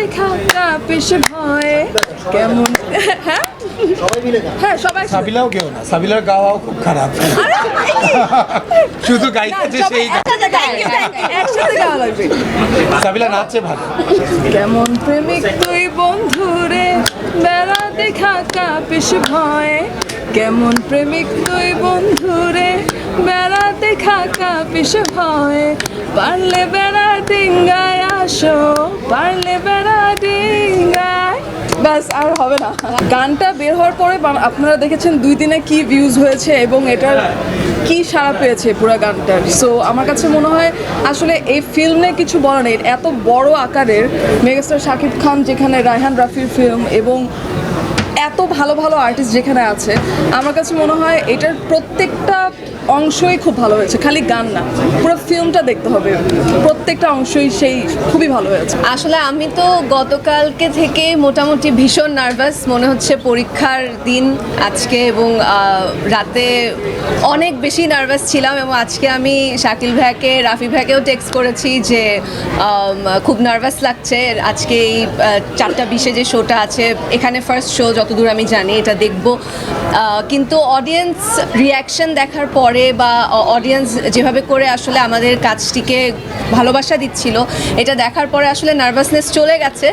দেখা কাঁপিস ভয়ে কেমন হ্যাঁ হ্যাঁ সবাই সাবিলাও কেউ না, সাবিলার গাওয়াও খুব খারাপ। শুধু গাইতেছে সেই গান। একসাথে গাওয়া লাগবে। সাবিলা নাচে ভালো। কেমন প্রেমিক তুই বন্ধুরে বেড়া দেখা কাঁপিস ভয়ে কেমন প্রেমিক তুই বন্ধুরে বেড়া দেখা কাঁপিস ভয়ে পারলে বেড়া ডিঙ্গায় আসো পারলে বেড়া ডিঙ্গায় ব্যাস আর হবে না। গানটা বের হওয়ার পরে আপনারা দেখেছেন 2 দিনে কি ভিউজ হয়েছে এবং এটার কি সাড়া পেয়েছে পুরো গানটার। সো আমার কাছে মনে হয় আসলে এই ফিল্মে কিছু বলা নেই, এত বড় আকারের মেগাস্টার শাকিব খান যেখানে রায়হান রাফির ফিল্ম এবং এত ভালো ভালো আর্টিস্ট যেখানে আছে, আমার কাছে মনে হয় এটার প্রত্যেকটা অংশই খুব ভালো হয়েছে, খালি গান না পুরো ফিল্মটা দেখতে হবে, প্রত্যেকটা অংশই সেই খুবই ভালো হয়েছে। আসলে আমি তো গতকালকে থেকে মোটামুটি ভীষণ নার্ভাস, মনে হচ্ছে পরীক্ষার দিন আজকে, এবং রাতে অনেক বেশি নার্ভাস ছিলাম। এবং আজকে আমি শাকিল ভাইকে রাফি ভাইকেও টেক্সট করেছি যে খুব নার্ভাস লাগছে, আজকে এই 4:20 যে শোটা আছে এখানে ফার্স্ট শো যতদূর আমি জানি, এটা দেখব। কিন্তু অডিয়েন্স রিয়াকশন দেখার পরে বা অডিয়েন্স যেভাবে করে আসলে আমাদের কাজটিকে ভালোবাসা দিচ্ছিল, এটা দেখার পরে আসলে নার্ভাসনেস চলে গেছে।